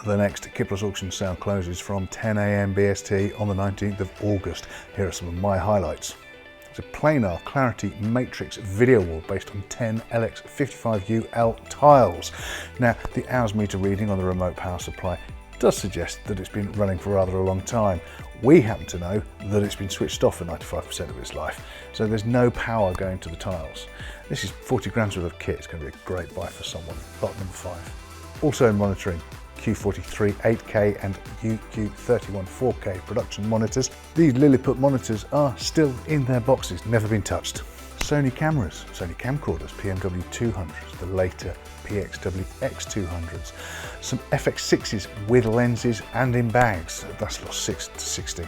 The next KitPlus Auction sale closes from 10 AM BST on the 19th of August. Here are some of my highlights. It's a Planar Clarity Matrix video wall based on 10 LX55UL tiles. Now, the hours meter reading on the remote power supply does suggest that it's been running for rather a long time. We happen to know that it's been switched off for 95% of its life, so there's no power going to the tiles. This is 40 grams worth of kit. It's going to be a great buy for someone. Lot number 5. Also in monitoring, Q43 8K and UQ31 4K production monitors. These Lilliput monitors are still in their boxes, never been touched. Sony cameras, Sony camcorders, PMW-200s, the later PXW-X200s. Some FX6s with lenses and in bags, that's lot 6 to 16.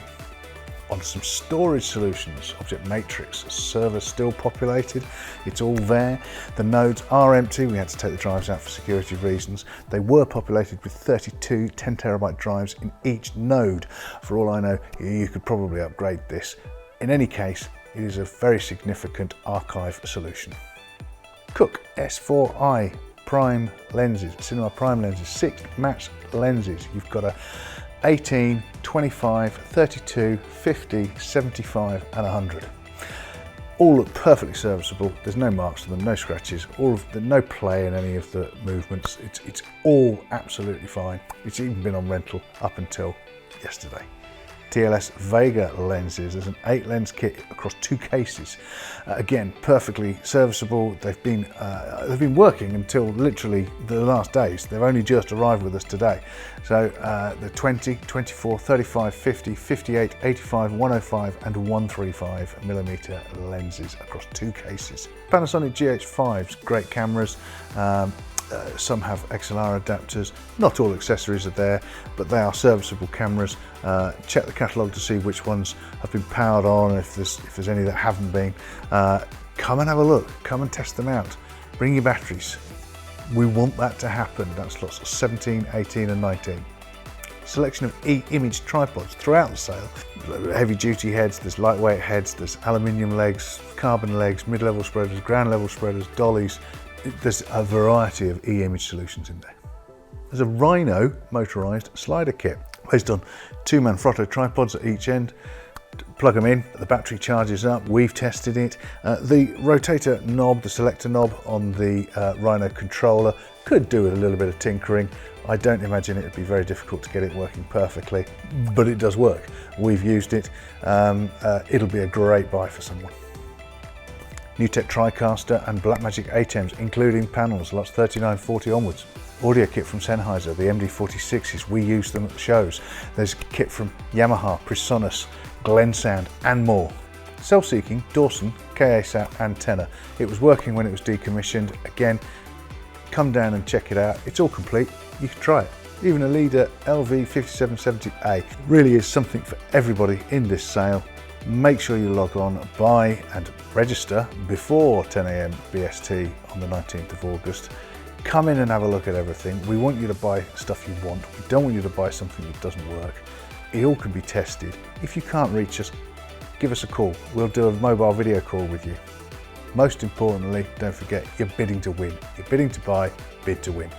On some storage solutions, Object Matrix, server still populated, it's all there. The nodes are empty, we had to take the drives out for security reasons. They were populated with 32 10TB drives in each node. For all I know, you could probably upgrade this. In any case, it is a very significant archive solution. Cooke S4i prime lenses, cinema prime lenses, 6 match lenses. You've got a 18, 25, 32, 50, 75 and 100. All look perfectly serviceable. There's no marks to them, no scratches, no play in any of the movements. It's all absolutely fine. It's even been on rental up until yesterday. TLS Vega lenses. There's an 8 lens kit across 2 cases. Again, perfectly serviceable. They've been working until literally the last days. They've only just arrived with us today. So the 20, 24, 35, 50, 58, 85, 105 and 135mm lenses across 2 cases. Panasonic GH5s, great cameras. Some have XLR adapters. Not all accessories are there, but they are serviceable cameras. Check the catalogue to see which ones have been powered on, if there's any that haven't been. Come and have a look, come and test them out. Bring your batteries. We want that to happen. That's lots of 17, 18 and 19. Selection of e-image tripods throughout the sale. Heavy duty heads, there's lightweight heads, there's aluminium legs, carbon legs, mid-level spreaders, ground level spreaders, dollies. There's a variety of e-image solutions in there. There's a Rhino motorised slider kit based on 2-man Frotto tripods at each end. Plug them in, the battery charges up, we've tested it. The rotator knob, the selector knob on the Rhino controller could do with a little bit of tinkering. I don't imagine it would be very difficult to get it working perfectly, but it does work. We've used it. It'll be a great buy for someone. NewTek TriCaster and Blackmagic ATEMs, including panels, lots 3940 onwards. Audio kit from Sennheiser, the MD46s, we use them at the shows. There's kit from Yamaha, Presonus, Glen Sound and more. Self-seeking Dawson KA-SAT antenna. It was working when it was decommissioned. Again, come down and check it out. It's all complete, you can try it. Even a Leader LV5770A. Really is something for everybody in this sale. Make sure you log on, buy and register before 10 AM BST on the 19th of August. Come in and have a look at everything. We want you to buy stuff you want. We don't want you to buy something that doesn't work. It all can be tested. If you can't reach us, give us a call. We'll do a mobile video call with you. Most importantly, don't forget, you're bidding to win. You're bidding to buy, bid to win.